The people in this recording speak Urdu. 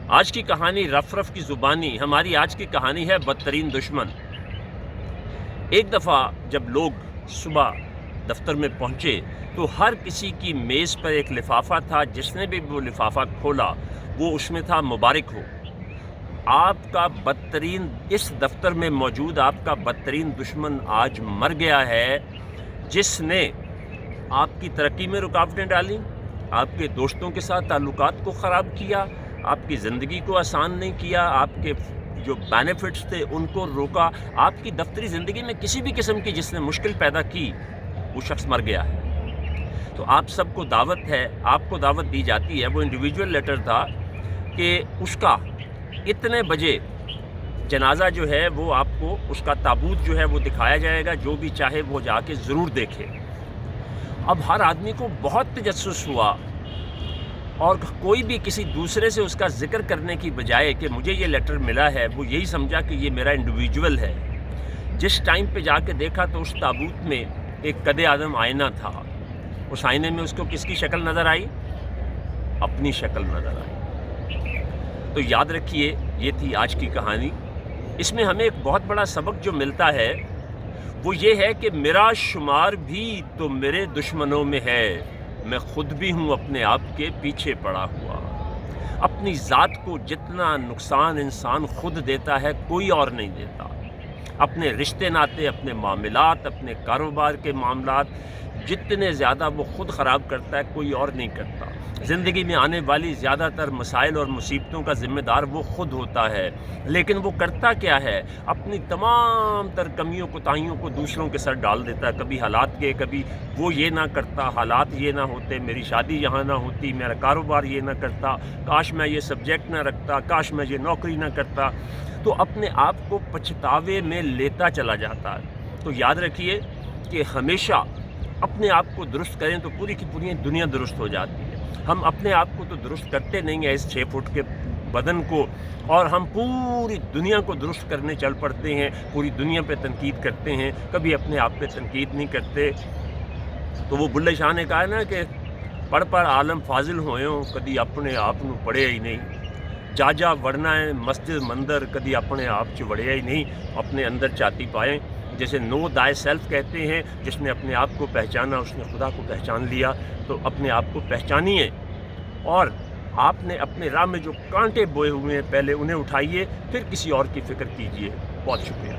آج کی کہانی رف رف کی زبانی، ہماری آج کی کہانی ہے بدترین دشمن۔ ایک دفعہ جب لوگ صبح دفتر میں پہنچے تو ہر کسی کی میز پر ایک لفافہ تھا۔ جس نے بھی وہ لفافہ کھولا وہ اس میں تھا مبارک ہو، آپ کا بدترین، اس دفتر میں موجود آپ کا بدترین دشمن آج مر گیا ہے، جس نے آپ کی ترقی میں رکاوٹیں ڈالیں، آپ کے دوستوں کے ساتھ تعلقات کو خراب کیا، آپ کی زندگی کو آسان نہیں کیا، آپ کے جو بینیفٹس تھے ان کو روکا، آپ کی دفتری زندگی میں کسی بھی قسم کی جس نے مشکل پیدا کی، وہ شخص مر گیا ہے۔ تو آپ سب کو دعوت ہے، آپ کو دعوت دی جاتی ہے۔ وہ انڈیویجول لیٹر تھا کہ اس کا اتنے بجے جنازہ جو ہے وہ آپ کو اس کا تابوت جو ہے وہ دکھایا جائے گا، جو بھی چاہے وہ جا کے ضرور دیکھے۔ اب ہر آدمی کو بہت تجسس ہوا اور کوئی بھی کسی دوسرے سے اس کا ذکر کرنے کی بجائے کہ مجھے یہ لیٹر ملا ہے، وہ یہی سمجھا کہ یہ میرا انڈیویجول ہے۔ جس ٹائم پہ جا کے دیکھا تو اس تابوت میں ایک قد اعظم آئینہ تھا۔ اس آئینے میں اس کو کس کی شکل نظر آئی؟ اپنی شکل نظر آئی۔ تو یاد رکھیے، یہ تھی آج کی کہانی۔ اس میں ہمیں ایک بہت بڑا سبق جو ملتا ہے وہ یہ ہے کہ میرا شمار بھی تو میرے دشمنوں میں ہے، میں خود بھی ہوں اپنے آپ کے پیچھے پڑا ہوا۔ اپنی ذات کو جتنا نقصان انسان خود دیتا ہے کوئی اور نہیں دیتا۔ اپنے رشتے ناطے، اپنے معاملات، اپنے کاروبار کے معاملات جتنے زیادہ وہ خود خراب کرتا ہے کوئی اور نہیں کرتا۔ زندگی میں آنے والی زیادہ تر مسائل اور مصیبتوں کا ذمہ دار وہ خود ہوتا ہے، لیکن وہ کرتا کیا ہے؟ اپنی تمام تر کمیوں کوتاہیوں کو دوسروں کے سر ڈال دیتا ہے۔ کبھی حالات کے، کبھی وہ یہ نہ کرتا، حالات یہ نہ ہوتے، میری شادی یہاں نہ ہوتی، میرا کاروبار یہ نہ کرتا، کاش میں یہ سبجیکٹ نہ رکھتا، کاش میں یہ نوکری نہ کرتا۔ تو اپنے آپ کو پچھتاوے میں لیتا چلا جاتا ہے۔ تو یاد رکھیے کہ ہمیشہ اپنے آپ کو درست کریں تو پوری کی پوری دنیا درست ہو جاتی ہے۔ ہم اپنے آپ کو تو درست کرتے نہیں ہیں، اس 6 فٹ کے بدن کو، اور ہم پوری دنیا کو درست کرنے چل پڑتے ہیں، پوری دنیا پہ تنقید کرتے ہیں، کبھی اپنے آپ پہ تنقید نہیں کرتے۔ تو وہ بلے شاہ نے کہا نا کہ پڑھ پڑھ عالم فاضل ہوئیں، کدی اپنے آپ نو پڑھیا ہی نہیں، جا جا وڑنا ہے مسجد مندر، کدی اپنے آپ چ وڑیا ہی نہیں، اپنے اندر چاتی پائیں۔ جیسے نو دائی سیلف کہتے ہیں، جس نے اپنے آپ کو پہچانا اس نے خدا کو پہچان لیا۔ تو اپنے آپ کو پہچانیے، اور آپ نے اپنے راہ میں جو کانٹے بوئے ہوئے ہیں پہلے انہیں اٹھائیے، پھر کسی اور کی فکر کیجیے۔ بہت شکریہ۔